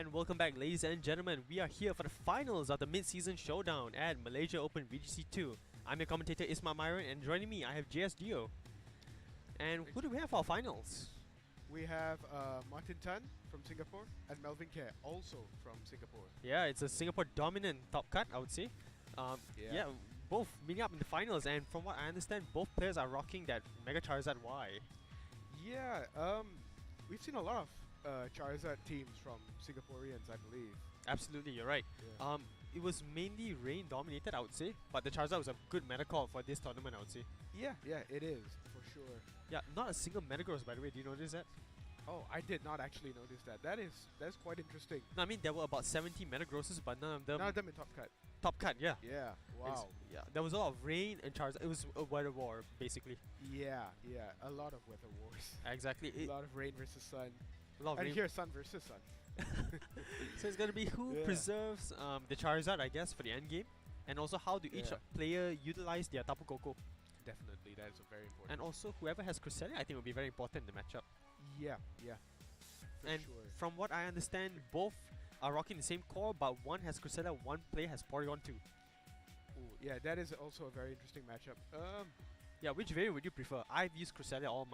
And welcome back, ladies and gentlemen. We are here for the finals of the Midseason Showdown at Malaysia Open VGC 2. I'm your commentator Isma Myron, and joining me I have JS Dio. And who do we have for our finals? We have Martin Tan from Singapore and Melvin Kerr also from Singapore. Yeah, it's a Singapore dominant top cut, I would say. Yeah, both meeting up in the finals, and from what I understand, both players are rocking that Mega Charizard Y. Yeah, we've seen a lot of Charizard teams from Singaporeans, I believe. Absolutely, you're right. Yeah. It was mainly rain dominated, I would say, but the Charizard was a good meta call for this tournament, I would say. Yeah, it is, for sure. Yeah, not a single Metagross, by the way. Do you notice that? Oh, I did not actually notice that. That's quite interesting. No, I mean, there were about 70 Metagrosses, but none of them... None of them in top cut. Top cut, yeah. Yeah, wow. Yeah, there was a lot of rain and Charizard. It was a weather war, basically. Yeah, a lot of weather wars. Exactly. A lot of rain versus sun. A lot of And rain. here, sun versus sun. So it's going to be who preserves the Charizard, I guess, for the end game. And also how do each player utilize their Tapu Koko. Definitely, that is a very important. And also whoever has Cresselia, I think will be very important in the matchup. Yeah. And from what I understand, both are rocking the same core, but one has Cresselia, one player has Porygon 2. Ooh, yeah, that is also a very interesting matchup. Yeah, which variant would you prefer? I've used Cresselia all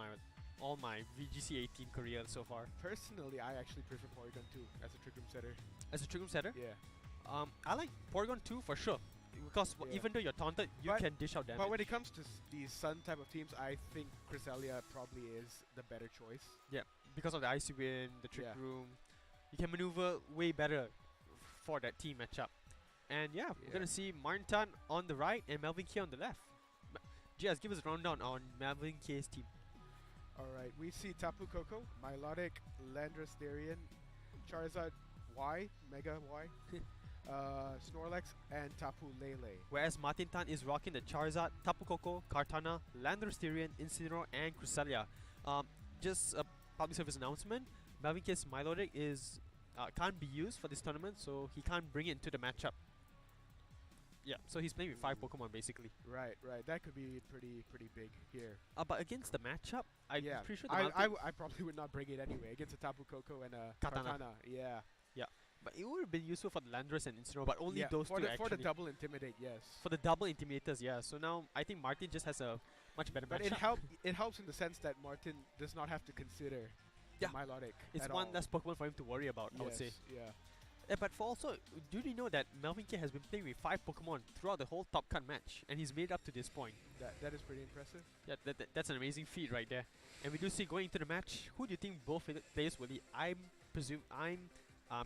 my VGC 18 career so far. Personally, I actually prefer Porygon 2 as a trick room setter. As a trick room setter? Yeah. I like Porygon 2 for sure. Because even though you're taunted, you can dish out damage. But when it comes to these Sun type of teams, I think Cresselia probably is the better choice. Yeah, because of the Icy Wind, the Trick Room. You can maneuver way better for that team matchup. And we're going to see Martin Tan on the right and Melvin K on the left. Jazz, give us a rundown on Melvin K's team. Alright, we see Tapu Koko, Milotic, Landorus Darien, Charizard Y, Mega Y. Snorlax and Tapu Lele. Whereas Martin Tan is rocking the Charizard, Tapu Koko, Kartana, Landorus Tyrion, Incineroar, and Cresselia. Just a public service announcement, Melvin K's Milotic is can't be used for this tournament, so he can't bring it into the matchup. Yeah, so he's playing with 5 Pokemon basically. Right. That could be pretty big here. But against the matchup, I'm pretty sure I probably would not bring it anyway against a Tapu Koko and a Kartana. Yeah. But it would have been useful for the Landorus and Incineroar, but only those two actually. For the double Intimidate, yes. For the double Intimidators, yeah. So now I think Martin just has a much better matchup. But it helps in the sense that Martin does not have to consider Milotic. It's one less Pokemon for him to worry about, I would say. Yeah. But for also, do you know that Melvin K has been playing with 5 Pokemon throughout the whole top cut match, and he's made it up to this point. That is pretty impressive. Yeah, that's an amazing feat right there. And we do see going into the match, who do you think both players will lead? I'm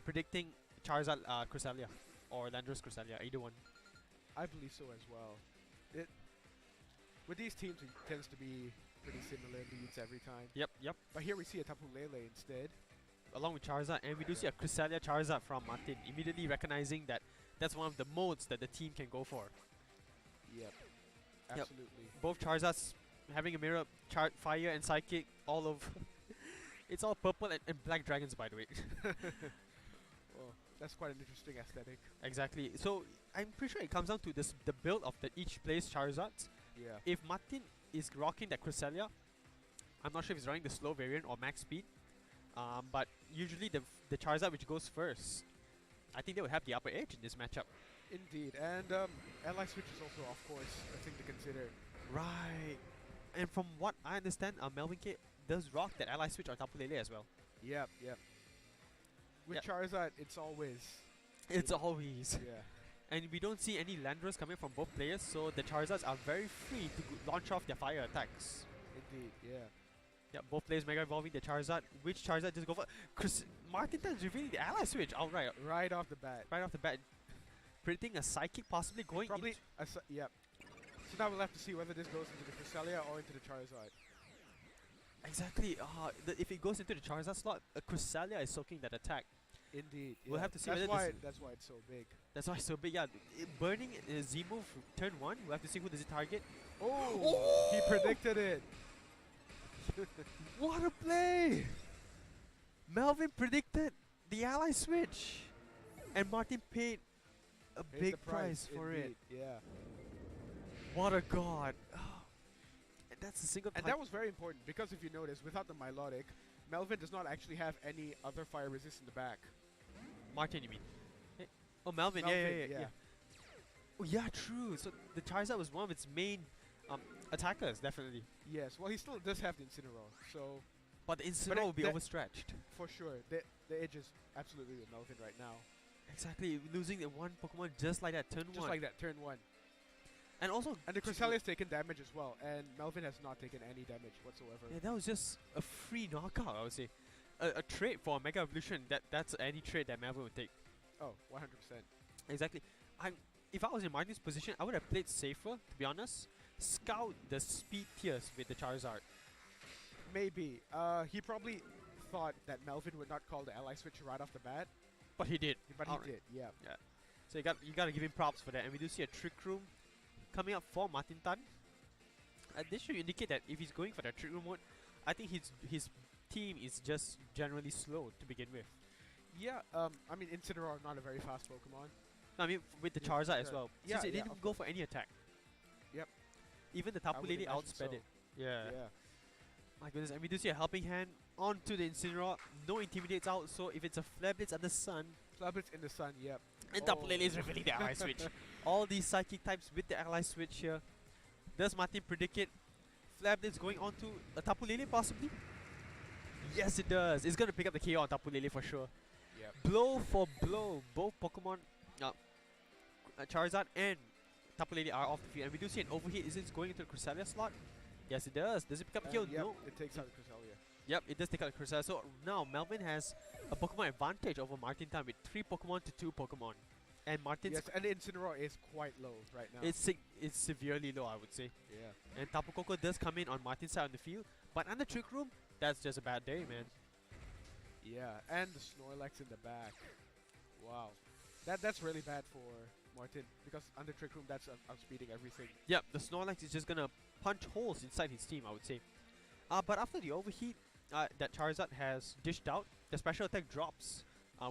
predicting Charizard Cresselia or Landorus Cresselia, either one. I believe so as well. With these teams, it tends to be pretty similar leads every time. Yep. But here we see a Tapu Lele instead. Along with Charizard, and we do see a Cresselia Charizard from Martin, immediately recognizing that that's one of the modes that the team can go for. Yep, absolutely. Both Charizards having a mirror, fire and psychic all over. It's all purple and black dragons, by the way. Well, that's quite an interesting aesthetic. Exactly. So I'm pretty sure it comes down to the build of each player's Charizards. Yeah. If Martin is rocking that Cresselia, I'm not sure if he's running the slow variant or max speed. But usually the Charizard which goes first, I think they would have the upper edge in this matchup. Indeed, and Ally Switch is also, of course, a thing to consider. Right. And from what I understand, Melvin K does rock that Ally Switch on Tapu Lele as well. Yep. With Charizard, it's always... Yeah. And we don't see any Landorus coming from both players, so the Charizards are very free to launch off their fire attacks. Indeed, yeah. Yeah, both players Mega Evolving the Charizard. Which Charizard just go for? Martin Tan's revealing the Ally Switch outright. Right off the bat. Predicting a Psychic possibly going Probably, yep. So now we'll have to see whether this goes into the Cresselia or into the Charizard. Exactly. If it goes into the Charizard slot, a Cresselia is soaking that attack. Indeed. Yeah. We'll have to see that's why it's so big. That's why it's so big, yeah. Burning Z-move turn 1, we'll have to see who does it target. Oh! He predicted it! What a play! Melvin predicted the Ally Switch, and Martin paid a big price for it. Yeah. What a god! And that's a single. And that was very important because if you notice, without the Milotic, Melvin does not actually have any other fire resist in the back. Martin, you mean? Eh, Oh, Melvin. Yeah. Oh, yeah, true. So the Charizard was one of its main attackers, definitely. Yes, well, he still does have the Incineroar, so But the Incineroar will be overstretched. for sure, the edge is absolutely with Melvin right now. Exactly, losing the one Pokemon just like that, turn Just 1. like that, turn 1. And also, And the Cressalia's taken damage as well, and Melvin has not taken any damage whatsoever. yeah, that was just a free knockout, I would say. A trade for a Mega Evolution, that's any trade that Melvin would take. Oh, 100%. Exactly. If I was in Martin's position, I would have played safer, to be honest. Scout the speed tiers with the Charizard. Maybe. He probably thought that Melvin would not call the ally switch right off the bat, But he did. but he Outright. did, yeah. So you gotta give him props for that. And we do see a Trick Room coming up for Martin Tan. This should indicate that if he's going for that Trick Room mode, I think his team is just generally slow to begin with. Yeah, I mean, Incineroar not a very fast Pokemon. No, I mean with the Yeah, Charizard as sure. well. Yeah, Since it yeah, didn't of go for any attack. Yep. Even the I Tapu would Lele imagine outsped so. it. Yeah. Yeah. My goodness, and we do see a helping hand onto the Incineroar. No Intimidates out, so if it's a Flare Blitz under Sun, Flabber's in the sun, yep. and Oh. Tapu Lele is revealing the ally switch. All these psychic types with the ally switch here. Does Martin predict it? Flare Blitz going on to a Tapu Lele possibly? Yes, it does. It's gonna pick up the KO on Tapu Lele for sure. Yep. Blow for blow, both Pokemon, Charizard and Tapu Lele are off the field, and we do see an overheat. Is it going into the Cresselia slot? Yes, it does. Does it pick up the KO? Yep, No. it takes out the Cresselia. Yep, it does take out the Cresselia. So now Melvin has a Pokemon advantage over Martin Tan with 3 Pokemon to 2 Pokemon, and Martin's Yes, and the Incineroar is quite low right now. it's severely low, I would say. yeah. And Tapu Koko does come in on Martin's side on the field, but under Trick Room, that's just a bad day, man. Yeah, and the Snorlax in the back. Wow. That's really bad for Martin, because under Trick Room, that's outspeeding everything. Yep, the Snorlax is just gonna punch holes inside his team, I would say. But after the overheat that Charizard has dished out, the special attack drops.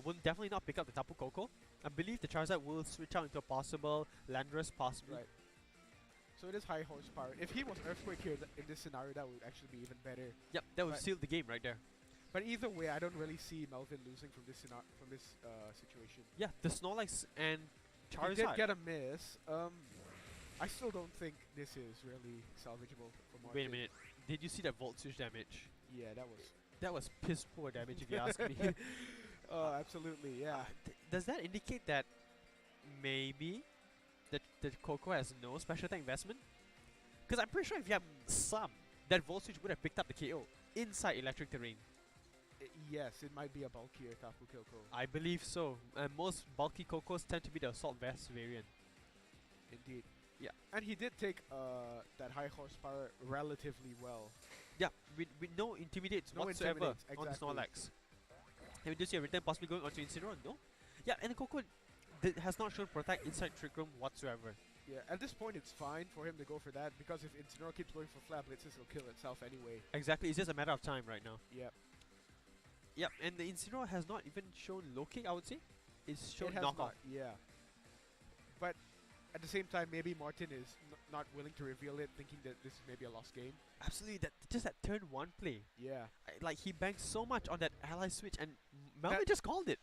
Will definitely not pick up the Tapu Koko. I believe the Charizard will switch out into a possible Landorus, possibly. Right. So it is high horsepower. If he was Earthquake here in this scenario, that would actually be even better. Yep, that would But- seal the game right there. But either way, I don't really see Melvin losing from this situation. Yeah, the Snorlax and He Charizard. did get a miss. I still don't think this is really salvageable for Martin. Wait a minute. Did you see that Volt Switch damage? Yeah, that was. That was piss poor damage if you ask me. Oh, absolutely, yeah. Does that indicate that maybe the Coco has no special attack investment? Because I'm pretty sure if you have some, that Volt Switch would have picked up the KO inside electric terrain. Yes, it might be a bulkier Tapu Koko. I believe so. And most bulky Cocos tend to be the Assault Vest variant. Indeed. Yeah. And he did take that high horsepower relatively well. Yeah, with no Intimidates No whatsoever Intimidates, on the exactly. Snorlax. And we do see a return possibly going onto Incineroar, no? Yeah, and the Coco has not shown Protect inside Trick Room whatsoever. Yeah, at this point it's fine for him to go for that, because if Incineroar keeps going for Flab Blitzes, it'll kill itself anyway. Exactly, it's just a matter of time right now. Yep. Yep, and the Incineroar has not even shown low kick, I would say. It's shown It has knockoff. not, yeah. But at the same time, maybe Martin is not willing to reveal it, thinking that this is maybe a lost game. Absolutely, just that turn 1 play. Yeah. Like, he banked so much on that ally switch, and Melvin That- just called it.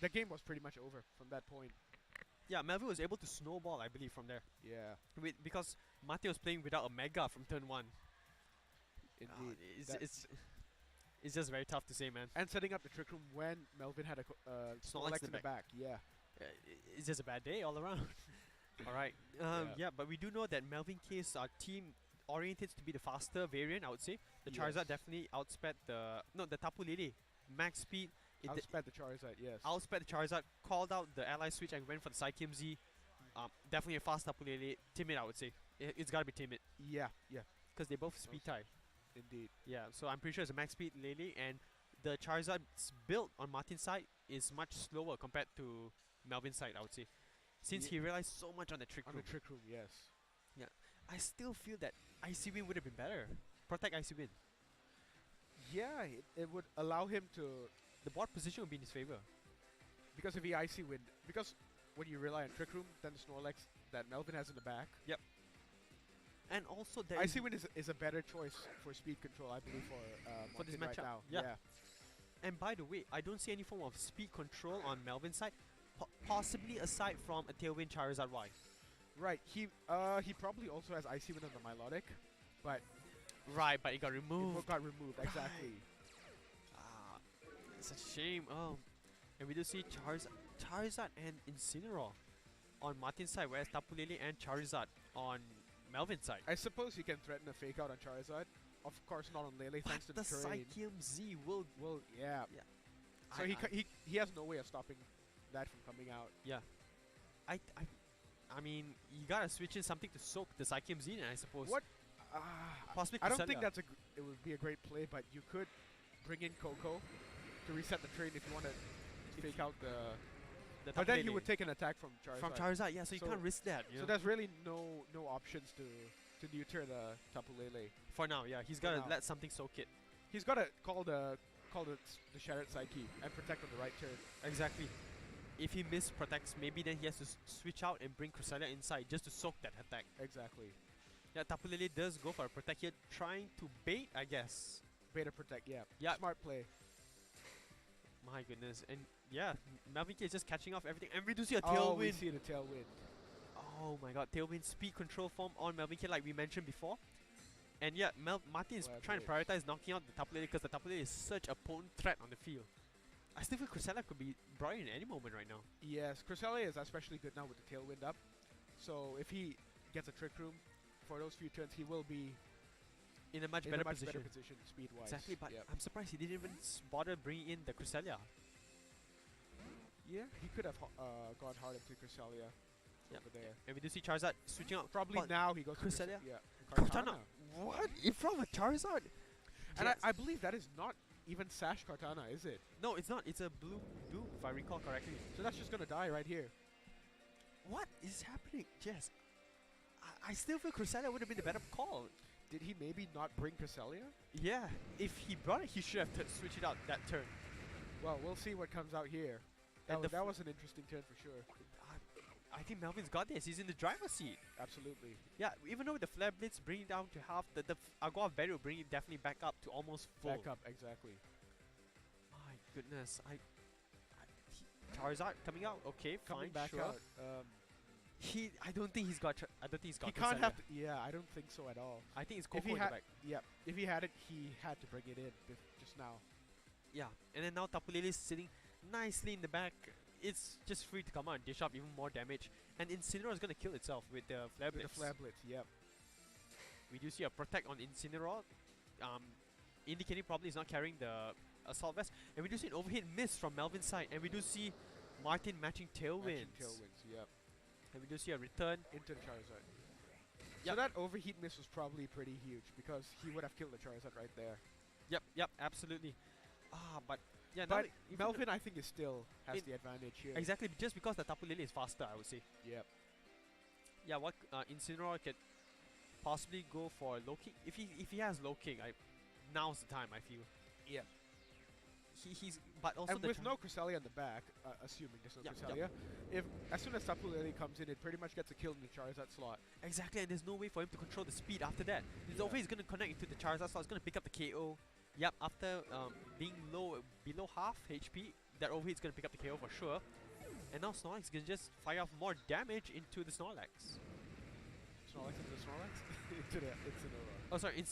The game was pretty much over from that point. Yeah, Melvin was able to snowball, I believe, from there. Yeah, Because Martin was playing without a Mega from turn 1. indeed. It's just very tough to say, man. And setting up the Trick Room when Melvin had a Snorlax in the back. Yeah. It's just a bad day all around. Alright. Yeah, but we do know that Melvin K's team oriented to be the faster variant, I would say. The Charizard Yes. definitely outsped the Tapu Lele. Max speed. Outsped the Charizard, yes. Outsped the Charizard, called out the ally switch and went for the Psychium Z. Definitely a fast Tapu Lele. Timid, I would say. It's gotta be timid. Yeah, Because they both speed type. indeed. Yeah, so I'm pretty sure it's a max speed Lele, and the Charizard's build on Martin's side is much slower compared to Melvin's side, I would say. Since Ye- he relies so much on the Trick On Room. the Trick Room, yes. I still feel that Icy Wind would have been better. Protect Icy Wind. Yeah, it would allow him to, The board position would be in his favor. because if he Icy Wind, because when you rely on Trick Room, then the Snorlax that Melvin has in the back, And also there Icy Wind is a better choice for speed control, I believe, for For this Martin right matchup, now. yeah. And by the way, I don't see any form of speed control on Melvin's side, possibly aside from a Tailwind Charizard Y. Right. He probably also has Icy Wind on the Milotic, but Right, but it got removed. it got removed. Exactly. Ah, it's a shame. Oh, and we do see Charizard and Incineroar on Martin's side, whereas Tapu Lele and Charizard on Melvin's side. I suppose you can threaten a fake out on Charizard. Of course, not on Lele, thanks to But the the terrain. Psychium Z will. Well, yeah. Yeah. So he has no way of stopping that from coming out. I mean, you gotta switch in something to soak the Psychium Z, I suppose. What? Possibly I don't Cresselia. think it would be a great play, but you could bring in Coco to reset the train if you want to fake out the. The But Tapu then you Lele. would take an attack from Charizard. From Charizard, yeah, so you So- can't risk that. You So know? there's really no options to neuter the Tapu Lele. For now, yeah, he's For gotta now. let something soak it. He's got to call the Shattered Psyche and protect on the right turn. Exactly. If he protects, maybe then he has to switch out and bring Cresselia inside just to soak that attack. Exactly. Yeah, Tapu Lele does go for a protect here, trying to bait, I guess. Beta protect, yeah. Yeah. Smart play. My goodness, and yeah, Melvin K is just catching off everything, and we do see a Oh, we Tailwind. see the Tailwind. Oh my god, Tailwind speed control form on Melvin K like we mentioned before. And yeah, Martin is Well trying to played. prioritize knocking out the Tapu Lele because the Tapu Lele is such a potent threat on the field. I still feel Cresselia could be brought in any moment right now. Yes, Cresselia is especially good now with the Tailwind up. So if he gets a Trick Room for those few turns, he will be In a much in better a much position. better position speed-wise. Exactly, but Yep. I'm surprised he didn't even bother bringing in the Cresselia. Yeah, he could have gone hard into Cresselia Yep. over there. And we do see Charizard switching out. Probably but now he goes to Cresselia? Yeah. Kartana. What? In front of Charizard? And Yes. I believe that is not even Sash Kartana, is it? No, it's not. It's a blue, if I recall correctly. So that's just gonna die right here. What is happening? Jess, I still feel Cresselia would have been the better call. Did he maybe not bring Cresselia? Yeah, if he brought it, he should have switched it out that turn. Well, we'll see what comes out here. And That was an interesting turn for sure. I think Melvin's got this. He's in the driver's seat. Absolutely. Yeah, even though with the Flare Blitz bring it down to half, the Agua Berry will bring it definitely back up to almost full. Back up, exactly. My goodness, Charizard coming out. Okay, Coming fine, back sure. out. I don't think he's got. I don't think he's got. He can't Cresselia. have to. Yeah, I don't think so at all. I think it's If Coco he in the had, back. if he had it, he had to bring it in just now. Yeah, and then now Tapu Lele is sitting nicely in the back. It's just free to come out and dish up even more damage. And Incineroar is going to kill itself with the Flare With Blitz. the Flare Blitz, yep. We do see a Protect on Incineroar, indicating probably he's not carrying the Assault Vest. And we do see an overhit miss from Melvin's side. And we do see Martin matching Tailwinds. Matching Tailwinds, yep. And we do see a return. Into the Charizard. Yep. So that overheat miss was probably pretty huge because he would have killed the Charizard right there. Yep, absolutely. But yeah, now But that even Melvin, I think, still has It- the advantage here. exactly, just because the Tapu Lele is faster, I would say. Yep. Yeah, what Incineroar could possibly go for low kick. If he has low kick, now's the time. I feel. Yep. He's but also And the with no Cresselia in the back, assuming there's no Yep, Cresselia, if as soon as Tapu Lele comes in, it pretty much gets a kill in the Charizard slot. exactly, and there's no way for him to control the speed after that. His Yeah. overheat is gonna connect into the Charizard slot. It's gonna pick up the KO. Yep, after being below half HP, that overheat is gonna pick up the KO for sure. And now Snorlax can just fire off more damage into the Snorlax. Snorlax into Snorlax? into the Incineroar. Oh, sorry,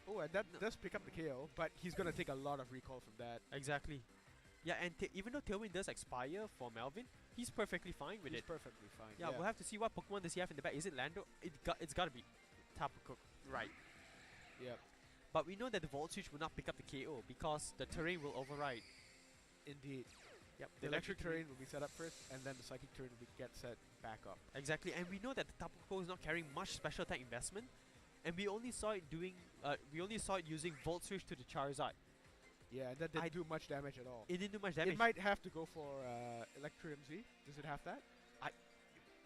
Oh, and that does pick up the KO, but he's gonna take a lot of recall from that. exactly. Yeah, and even though Tailwind does expire for Melvin, he's perfectly fine with He's it. perfectly fine. Yeah, we'll have to see what Pokemon does he have in the back. Is it Lando? It's gotta be Tapu Koko, right? Yep. But we know that the Volt Switch will not pick up the KO because the terrain will override. Indeed. Yep, The electric terrain will be set up first, and then the psychic terrain will get set back up. Exactly, and we know that the Tapu Koko is not carrying much special attack investment, and we only saw it using Volt Switch to the Charizard. Yeah, and that didn't do much damage at all. It didn't do much damage. It might have to go for Electrium Z. Does it have that?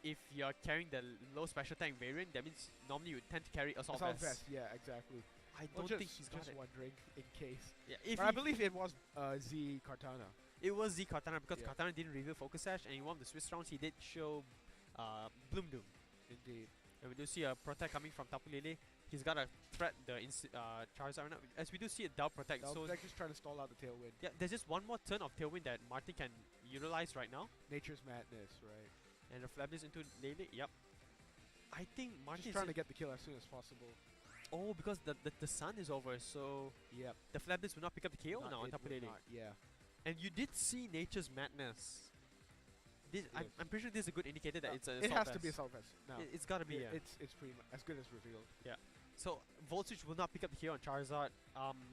If you're carrying the low special attack variant, that means normally you would tend to carry Assault Assault Vest. Vest, yeah, exactly. I Well, don't think he's got just it. wondering in case. Yeah, if But I he- believe it was Z Kartana. it was Z Kartana because Yeah. Kartana didn't reveal Focus Sash, and in one of the Swiss rounds he did show Bloom Doom. Indeed. And we do see a Protect coming from Tapu Lele. He's got to threat the Charizard right now. As we do see a Dow Protect. So They're just trying to stall out the Tailwind. yeah, there's just one more turn of Tailwind that Martin can utilize right now. Nature's Madness, right? And reflect this into Lele. Yep. I think Martin Just trying to get the kill as soon as possible. Oh, because the sun is over, so Yep. the Flablis will not pick up the KO now on top of Lele. Yeah. And you did see Nature's Madness. This, I'm pretty sure this is a good indicator that it's a It has to be Assault Vest. No. It's gotta be, yeah. It's pretty much as good as revealed. Yeah. So, Volt Switch will not pick up the KO on Charizard.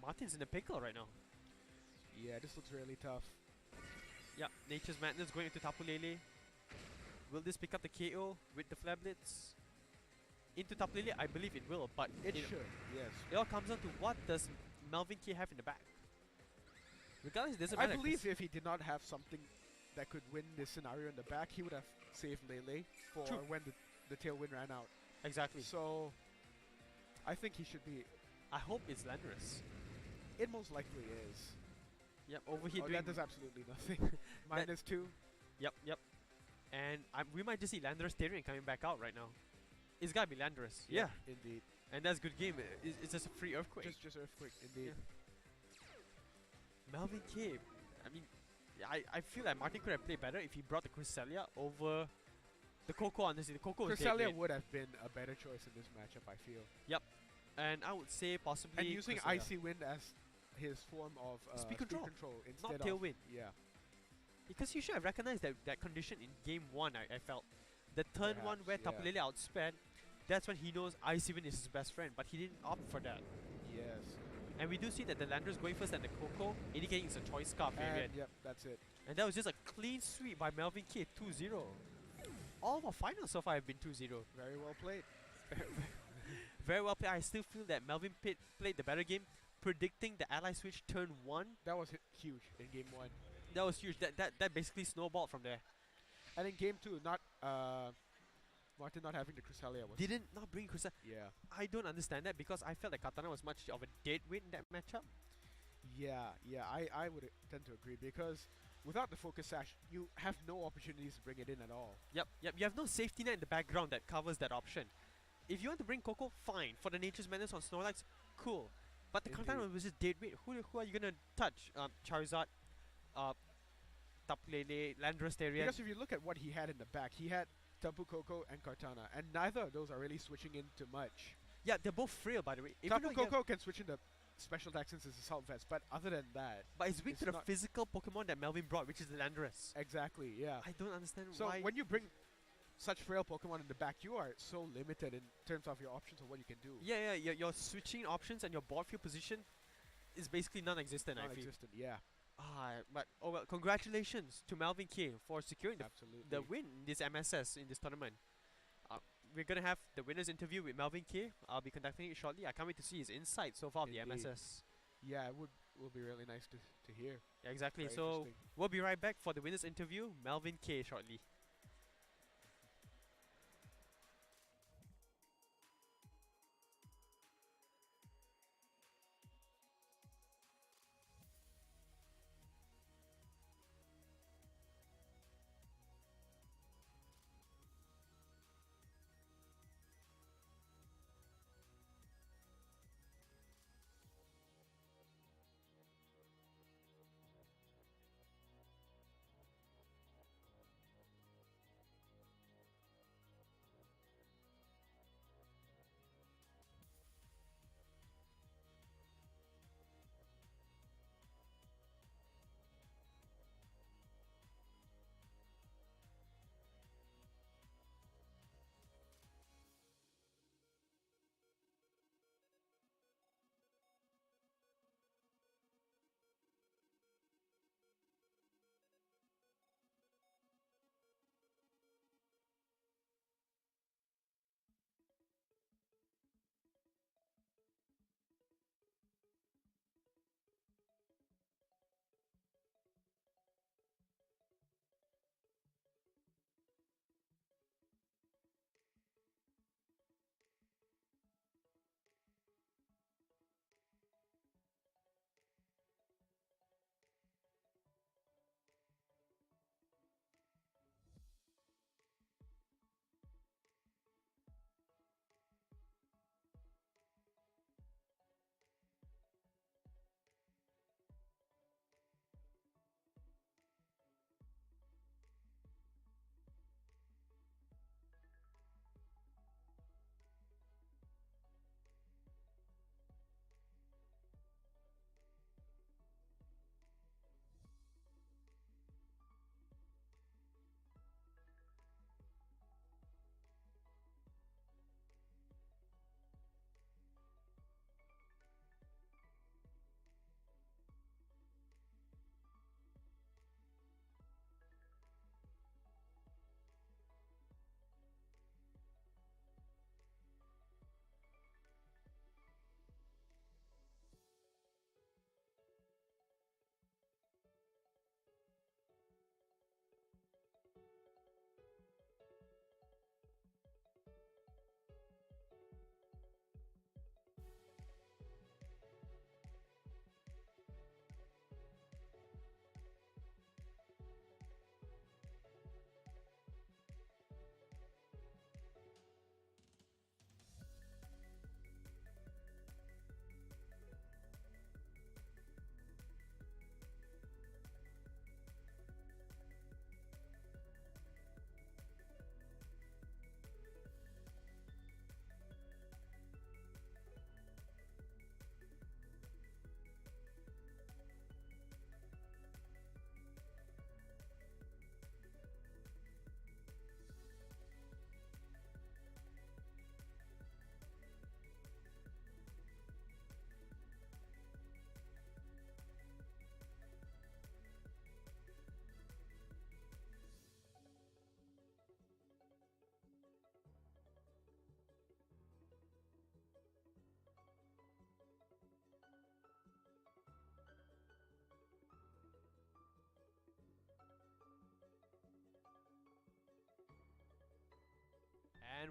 Martin's in a pickle right now. Yeah, this looks really tough. Yeah, Nature's Madness going into Tapu Lele. Will this pick up the KO with the Flablets? Into Tapu Lele, I believe it will, but It should, yes. it all comes down to what does Melvin K have in the back. Regardless, it doesn't I matter. believe if he did not have something that could win this scenario in the back, he would have saved Lele for True. when the Tailwind ran out. Exactly. So, I think he should be. I hope it's Landorus. It most likely is. Yep, over here doing... that does absolutely nothing. -2. Yep. And we might just see Landorus Tyrion coming back out right now. It's gotta be Landorus. Yeah. Indeed. And that's a good game. It's just a free Earthquake. Just Earthquake, indeed. Melvin K. I mean, I feel like Martin could have played better if he brought the Cresselia over the Coco. Honestly, the Coco was dead Cresselia weight. would have been a better choice in this matchup, I feel. Yep. And I would say possibly And using Cresselia. Icy Wind as his form of Speed control, instead not of Tailwind. Yeah. Because you should have recognized that condition in game 1, I felt. The turn 1 where Perhaps, Tapu Lele outsped, that's when he knows Icy Wind is his best friend, but he didn't opt for that. Yes. And we do see that the Landorus going first and the Coco, indicating it's a choice scarf variant. And yep, that's it. And that was just a clean sweep by Melvin K, 2-0. All of our finals so far have been 2-0. Very well played. Very well played. I still feel that Melvin Pitt played the better game, predicting the ally switch turn 1. That was huge in game 1. That was huge. That basically snowballed from there. And in game 2, not Martin not having the Cresselia was. Didn't not bring Cresselia. Yeah. I don't understand that because I felt that Katana was much of a dead weight in that matchup. Yeah, I would tend to agree because without the focus sash, you have no opportunities to bring it in at all. Yep. You have no safety net in the background that covers that option. If you want to bring Coco, fine. For the Nature's Madness on Snorlax, cool. But the Katana was just dead weight. Who are you gonna touch? Charizard, Tapu Lele, Landorus Tyrion. Because if you look at what he had in the back, he had Tapu Koko and Kartana, and neither of those are really switching into much. Yeah, they're both frail, by the way. If Tapu you know Koko can switch into special attack since it's Assault Vest, but other than that, but it's weak it's to the not physical Pokemon that Melvin brought, which is the Landorus. exactly. Yeah. I don't understand So why. when you bring such frail Pokemon in the back, you are so limited in terms of your options of what you can do. Yeah, your switching options and your board field position is basically non-existent, I feel. Non-existent. Yeah. But oh well, congratulations to Melvin K for securing Absolutely. the win in this MSS in this tournament. We're gonna have the winners interview with Melvin K. I'll be conducting it shortly. I can't wait to see his insights so far of the Indeed. MSS. Yeah, it would be really nice to hear. Yeah, exactly. Very So interesting. we'll be right back for the winners interview, Melvin K. shortly.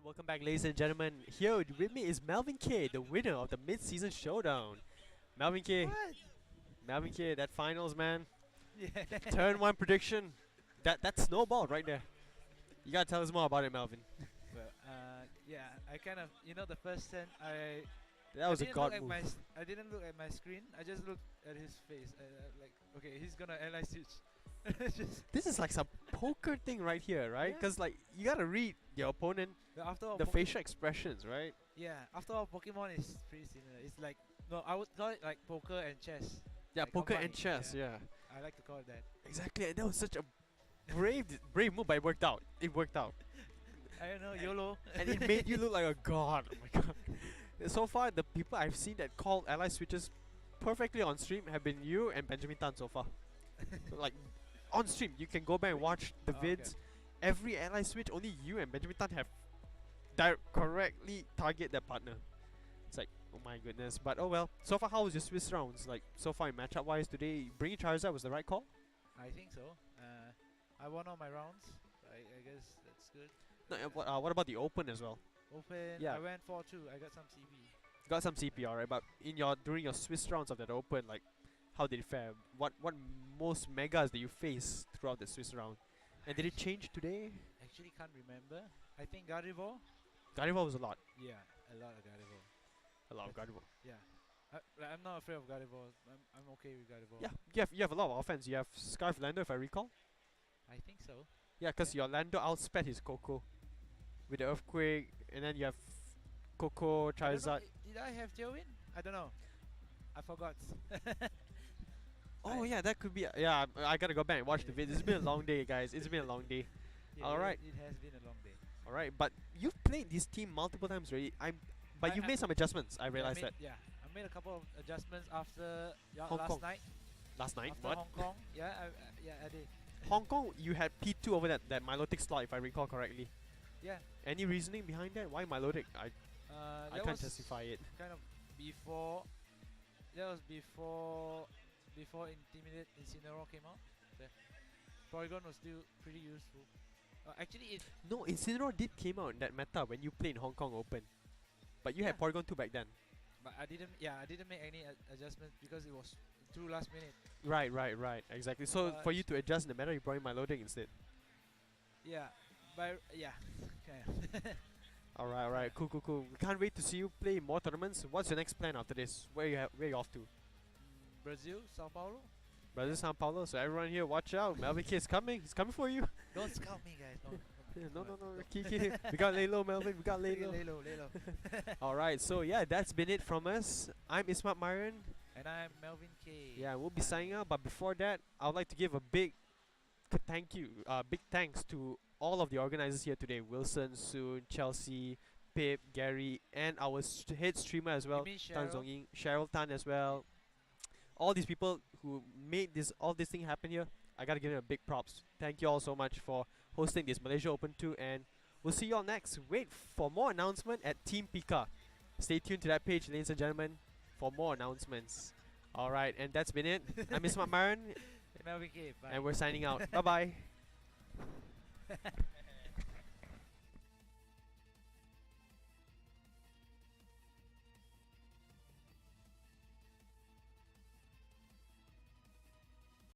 Welcome back, ladies and gentlemen. Here with me is Melvin K, the winner of the Midseason Showdown. Melvin K, What? Melvin K, that finals, man. Yeah. Turn one prediction. That snowballed right there. You gotta tell us more about it, Melvin. Well, yeah, I kind of, the first turn, That was a didn't god look at move. I didn't look at my screen. I just looked at his face. Like, okay, he's gonna ally switch. Just This is like some poker thing right here, right? Yeah. Because like you gotta read your opponent, after all, the facial expressions, right? Yeah, after all, Pokemon is pretty similar. It's like I would call it like poker and chess. Yeah, Like poker and combined, chess. yeah. Yeah, I like to call it that. exactly. And that was such a brave move, but it worked out. It worked out. I don't know, YOLO. And it made you look like a god. Oh my god. So far, the people I've seen that called ally switches perfectly on stream have been you and Benjamin Tan so far. Like, on stream, you can go back and watch the Okay. vids. Every ally switch, only you and Benjamin Tan have correctly target their partner. It's like, oh my goodness. But oh well. So far, how was your Swiss rounds? Like, so far in matchup wise today, bringing Charizard was the right call? I think so. I won all my rounds. I guess that's good. No, what about the Open as well? Open. Yeah. I went 4-2. I got some CP. Got some CP, alright, but during your Swiss rounds of that Open, like, how did it fare? What most megas did you face throughout the Swiss round? And did it change today? Actually, can't remember. I think Gardevoir. Gardevoir was a lot. Yeah, a lot of Gardevoir. A lot of Gardevoir. Yeah. I'm not afraid of Gardevoir. I'm okay with Gardevoir. Yeah, you have a lot of offense. You have Scarf Lando, if I recall. I think so. Yeah, because your Lando outsped his Coco with the Earthquake, and then you have Coco, I don't know, Charizard. did I have Tailwind? I don't know. I forgot. Oh yeah, that could be. Yeah, I gotta go back and watch the video. It's been a long day, guys. It's been a long day. Yeah, Alright. It has been a long day. Alright, but you've played this team multiple times already. But you've I made some adjustments. I Yeah, realized that Yeah, I made a couple of adjustments after Hong last Kong. night. last night. After What? Hong Kong. Yeah, I did. Hong Kong, you had P2 over that Milotic slot, if I recall correctly. Yeah. Any reasoning behind that? Why Milotic? I That can't was justify it. kind of before. That was before Intimidate Incineroar came out. The Porygon was still pretty useful. Actually, it No, Incineroar did came out in that meta when you played in Hong Kong Open. But you had Yeah. Porygon 2 back then. but I didn't. Yeah, I didn't make any adjustments because it was too last minute. Right, exactly. So But- for you to adjust in the meta, you brought in Milotic instead. Yeah, but yeah. Okay. Alright, cool. We can't wait to see you play more tournaments. What's your next plan after this? Where you off to? Brazil, Sao Paulo. Brazil, Sao Paulo. So everyone here, watch out. Melvin K is coming. He's coming for you. Don't scout me, guys. No. Kiki. We got Lalo, Melvin. We got Lalo. Lalo. Alright, so yeah, that's been it from us. I'm Ismat Myron. And I'm Melvin K. Yeah, we'll be signing out. But before that, I would like to give a big big thanks to all of the organizers here today: Wilson, Soon, Chelsea, Pip, Gary, and our head streamer as well, mean Tan Cheryl? Zongying, Cheryl Tan as well. All these people who made all this thing happen here, I gotta give them a big props. Thank you all so much for hosting this Malaysia Open 2, and we'll see you all next. Wait for more announcement at Team Pika. Stay tuned to that page, ladies and gentlemen, for more announcements. Alright, and that's been it. I'm Ismat Myron, Melvin K. Bye. and we're signing out. Bye bye.